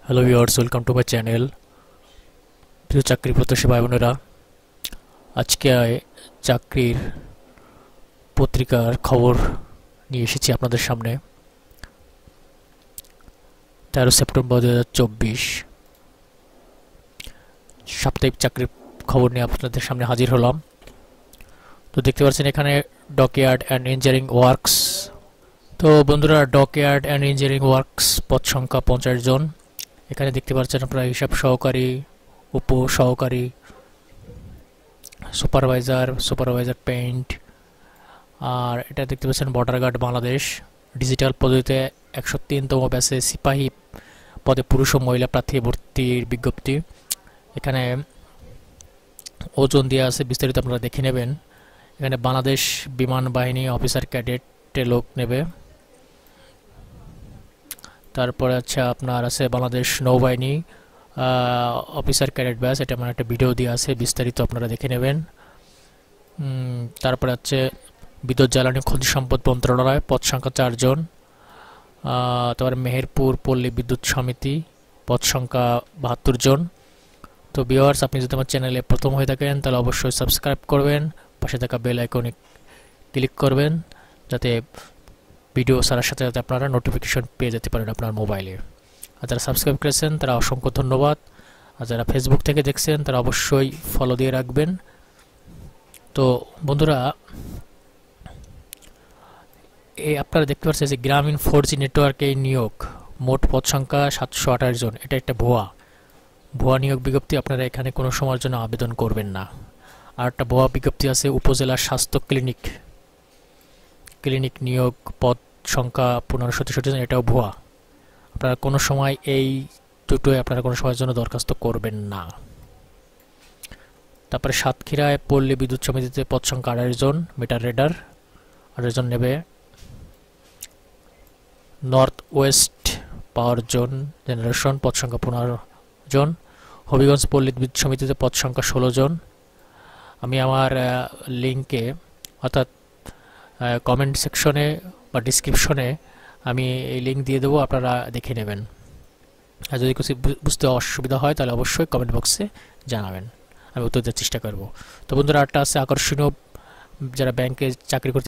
Hello viewers, welcome to my channel. প্রিয় চাকরি প্রত্যাশী ভাই বোনেরা, আজকে চাকরির পত্রিকার খবর নিয়ে এসেছি আপনাদের সামনে। 13 সেপ্টেম্বর 2024 সাপ্তাহিক চাকরির খবর নিয়ে আপনাদের সামনে হাজির হলাম। তো দেখতে পাচ্ছেন এখানে ডকইয়ার্ড অ্যান্ড ইঞ্জিনিয়ারিং ওয়ার্কস। তো বন্ধুরা, ডকইয়ার্ড অ্যান্ড ইঞ্জিনিয়ারিং ওয়ার্কস পদ সংখ্যা 50 জন। এখানে দেখতে পাচ্ছেন আপনারা হিসাব সহকারী, উপ সহকারী, সুপারভাইজার পেইন্ট। আর এটা দেখতে পাচ্ছেন বর্ডার গার্ড বাংলাদেশ। ডিজিটাল পদ্ধতিতে 103তম ব্যাচে সিপাহী পদে পুরুষ ও মহিলা প্রার্থী ভর্তির বিজ্ঞপ্তি। এখানে ওজন দেওয়া আছে, বিস্তারিত আপনারা দেখে নেবেন। এখানে বাংলাদেশ বিমান বাহিনী অফিসার ক্যাডেটে লোক নেবে। তারপরে আপনার আছে বাংলাদেশ নৌবাহিনী অফিসার ক্যাডেট ব্যাচ। এটা আমার একটা ভিডিও দিয়ে আছে, বিস্তারিত আপনারা দেখে নেবেন। তারপরে বিদ্যুৎ জ্বালানি খনিজ সম্পদ মন্ত্রণালয়, পদ সংখ্যা 4 জন। তারপরে মেহেরপুর পল্লী বিদ্যুৎ সমিতি, পদ সংখ্যা 72 জন। তো ভিউয়ার্স, আপনি যদি আমার চ্যানেলে প্রথম হয়ে থাকেন তাহলে অবশ্যই সাবস্ক্রাইব করবেন, পাশে থাকা বেল আইকনে ক্লিক করবেন, যাতে ভিডিও ছাড়ার সাথে সাথে আপনারা নোটিফিকেশন পেয়ে যেতে পারেন আপনার মোবাইলে। আর যারা সাবস্ক্রাইব করেছেন তারা অসংখ্য ধন্যবাদ। আর যারা ফেসবুক থেকে দেখছেন তারা অবশ্যই ফলো দিয়ে রাখবেন। তো বন্ধুরা, আপনারা দেখতে পাচ্ছেন যে গ্রামীণ 4G নেটওয়ার্কে নিয়োগ, মোট পদ সংখ্যা 728 জন। এটা একটা ভুয়া নিয়োগ বিজ্ঞপ্তি। আপনারা এখানে কোনো সময়ের জন্য আবেদন করবেন না। আর একটা ভুয়া বিজ্ঞপ্তি আছে উপজেলা স্বাস্থ্য ক্লিনিক নিয়োগ, পদ সংখ্যা 1563 জন। এটাও ভুয়া। আপনারা কোনো সময় এই দুটোয় আপনারা কোনো সময়ের জন্য দরখাস্ত করবেন না। তারপরে সাতক্ষীরায় পল্লী বিদ্যুৎ সমিতিতে পদ সংখ্যা 28 জন, মিটার রিডার 28 জন নেবে। নর্থ ওয়েস্ট পাওয়ার জোন জেনারেশন, পদ সংখ্যা 15 জন। হবিগঞ্জ পল্লী বিদ্যুৎ সমিতিতে পদ সংখ্যা 16 জন। আমি আমার লিঙ্কে অর্থাৎ কমেন্ট সেকশনে বা ডিসক্রিপশনে আমি এই লিঙ্ক দিয়ে দেবো, আপনারা দেখে নেবেন। আর যদি কিছু বুঝতে অসুবিধা হয় তাহলে অবশ্যই কমেন্ট বক্সে জানাবেন, আমি উত্তর দেওয়ার চেষ্টা করব। তো বন্ধুরা, আরেকটা আছে আকর্ষণীয়, যারা ব্যাংকে চাকরি করতে